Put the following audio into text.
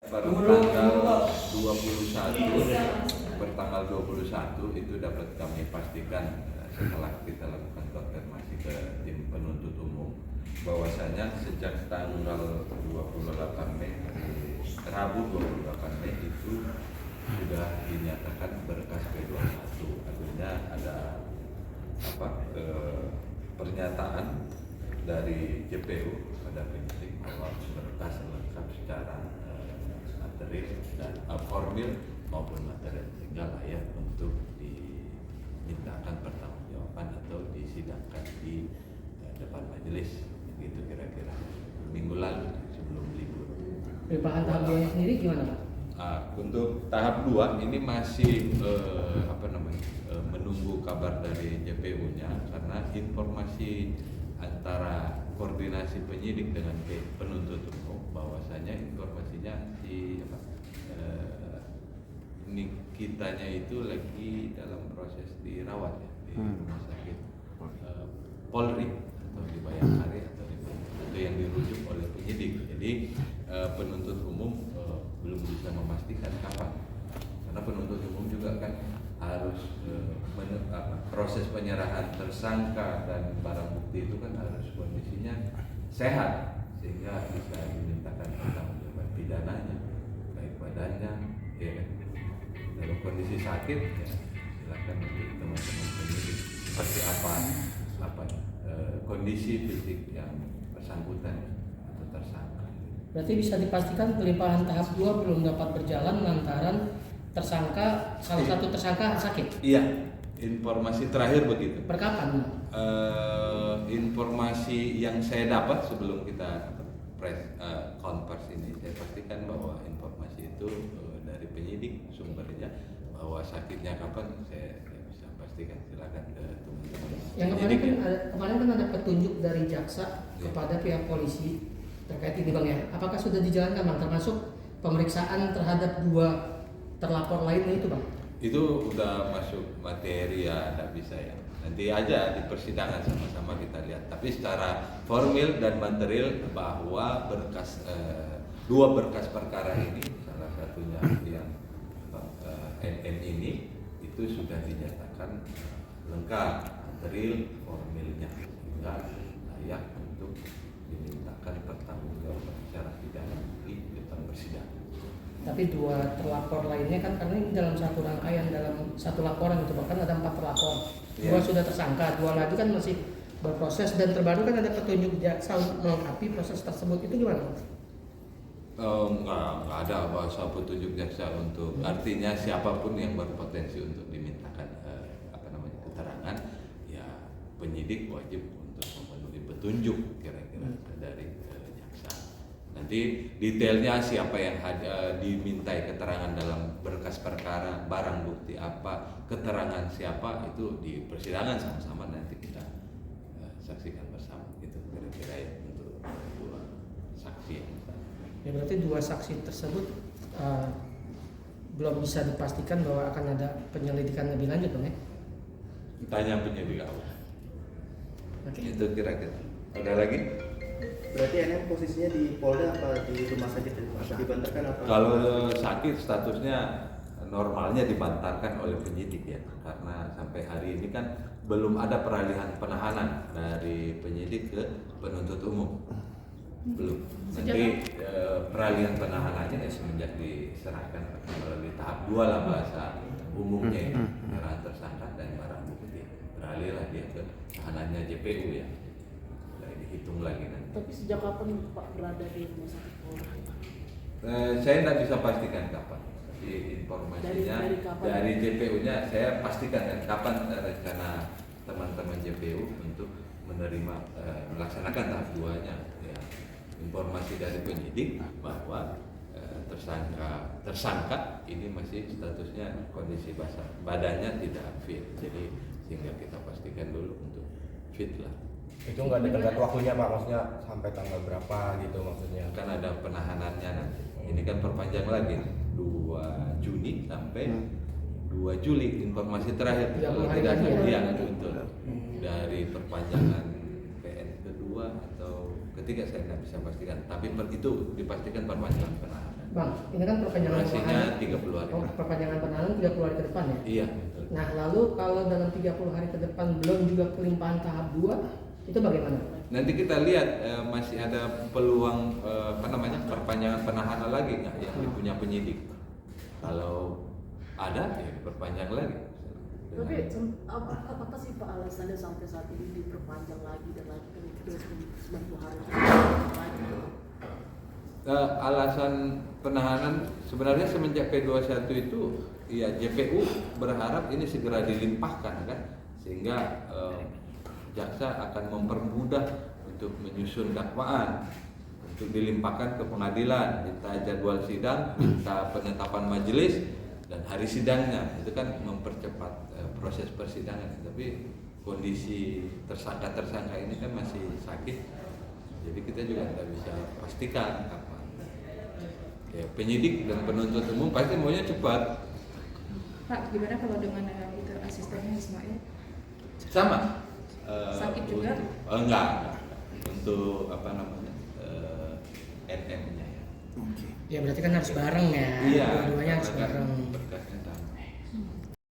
Pada tanggal 21 bertanggal 21 itu dapat kami pastikan setelah kita lakukan konfirmasi ke tim penuntut umum bahwasanya sejak tanggal 28 Mei Rabu 28 Mei itu sudah dinyatakan berkas P21, artinya ada pernyataan dari JPU pada penyidik bahwa berkas lengkap secara material dan formil maupun material, sehingga layak untuk dimintakan pertanggungjawaban atau disidangkan di depan majelis, gitu kira-kira minggu lalu sebelum libur. Limpahan tahap 2 sendiri gimana Pak? Untuk tahap 2 ini masih menunggu kabar dari JPU-nya, karena informasi antara koordinasi penyidik dengan penuntut umum bahwasanya informasinya ini kitanya itu lagi dalam proses dirawat ya di rumah sakit Polri atau di Bayangkari atau yang dirujuk oleh penyidik. Jadi penuntut umum belum bisa memastikan kapan, karena penuntut umum juga kan harus proses penyerahan tersangka dan barang bukti itu kan harus kondisinya sehat sehingga bisa dimintakan pertanggungjawaban pidananya, baik badannya ya kan. Dalam kondisi sakit ya silakan nanti teman-teman penyidik seperti apa kondisi fisik yang bersangkutan atau tersangka. Berarti bisa dipastikan pelimpahan tahap 2 belum dapat berjalan lantaran salah satu tersangka sakit? Iya, informasi terakhir begitu. Perkapan? Informasi yang saya dapat sebelum kita konversi ini, saya pastikan bahwa informasi itu dari penyidik sumbernya, bahwa sakitnya kapan saya bisa pastikan. Silakan ke teman-teman. Yang kemarin kan ada petunjuk dari jaksa kepada pihak polisi terkait ini Bang ya. Apakah sudah dijalankan Bang, termasuk pemeriksaan terhadap 2 terlapor lainnya itu Bang? Itu udah masuk materi ya, tidak bisa ya. Nanti aja di persidangan sama-sama kita lihat. Tapi secara formil dan material bahwa dua berkas perkara ini, salah satunya yang NN ini itu sudah dinyatakan lengkap material formilnya, sehingga layak untuk dimintakan pertanggungjawaban secara pidana di depan persidangan. Tapi 2 terlapor lainnya kan, karena ini dalam satu rangkaian, dalam satu laporan itu bahkan ada 4 terlapor, 2 sudah tersangka, 2 lagi kan masih berproses, dan terbaru kan ada petunjuk jaksa untuk melengkapi proses tersebut. Itu gimana? Nggak ada bahasa petunjuk jaksa untuk artinya siapapun yang berpotensi untuk dimintakan keterangan, ya penyidik wajib untuk memenuhi petunjuk kira-kira dari jaksa. Nanti detailnya siapa yang dimintai keterangan dalam berkas perkara, barang bukti apa, keterangan siapa, itu di persidangan sama-sama nanti kita saksikan bersama, gitu kira-kira ya untuk 2 saksi. Ya berarti 2 saksi tersebut belum bisa dipastikan bahwa akan ada penyelidikan lebih lanjut Bang ya? Tanya penyidik awal. Oke. Itu kira-kira. Ada lagi? Berarti NM posisinya di Polda apa di rumah sakit? Apa dibantarkan apa? Kalau sakit statusnya normalnya dibantarkan oleh penyidik ya, karena sampai hari ini kan belum ada peralihan penahanan dari penyidik ke penuntut umum. Belum. Nanti peralihan penahanannya ya semenjak diserahkan melalui tahap 2 lah bahasa umumnya, penyerahan tersangka dan barang bukti. Beralihlah dia ke tahanannya JPU ya. Dihitung lagi nanti. Tapi sejak kapan Pak berada di rumah sakit Polri? Saya tidak bisa pastikan kapan. Tapi informasinya dari JPU-nya saya pastikan kan kapan rencana teman-teman JPU untuk menerima melaksanakan tahap 2-nya. Ya, informasi dari penyidik bahwa tersangka ini masih statusnya kondisi badannya tidak fit. Jadi ya kita pastikan dulu untuk fit lah. Itu nggak ada tenggat waktunya Pak, maksudnya sampai tanggal berapa gitu maksudnya? Kan ada penahanannya nanti. Ini kan perpanjang lagi 2 Juni sampai 2 Juli informasi terakhir. 30 Kalau hari tidak lagi ya? iya betul. Dari perpanjangan PN kedua atau ketiga saya tidak bisa pastikan, tapi itu dipastikan perpanjangan penahanan. Bang, ini kan perpanjangan Durasinya penahanan. 30 hari. Oh, perpanjangan penahanan 30 hari ke depan ya? Iya betul. Nah, lalu kalau dalam 30 hari ke depan belum juga kelimpahan tahap 2, itu bagaimana? Nanti kita lihat masih ada peluang perpanjangan penahanan lagi nggak yang punya penyidik. Kalau ada ya diperpanjang lagi. Tapi apa sih Pak alasannya sampai saat ini diperpanjang lagi dan lagi kan itu 90 hari lagi? Alasan penahanan sebenarnya semenjak P21 itu ya JPU berharap ini segera dilimpahkan kan, sehingga jaksa akan mempermudah untuk menyusun dakwaan untuk dilimpahkan ke pengadilan, minta jadwal sidang, minta penetapan majelis dan hari sidangnya. Itu kan mempercepat proses persidangan. Tapi kondisi tersangka ini kan masih sakit, jadi kita juga tidak bisa pastikan apa. Ya, penyidik dan penuntut umum pasti maunya cepat. Pak, gimana kalau dengan itu asistennya Ismail? Sama. Sakit juga? Enggak. Untuk NM-nya ya. Ya berarti kan harus bareng ya. Iya. Dua-duanya harus karena kan bareng.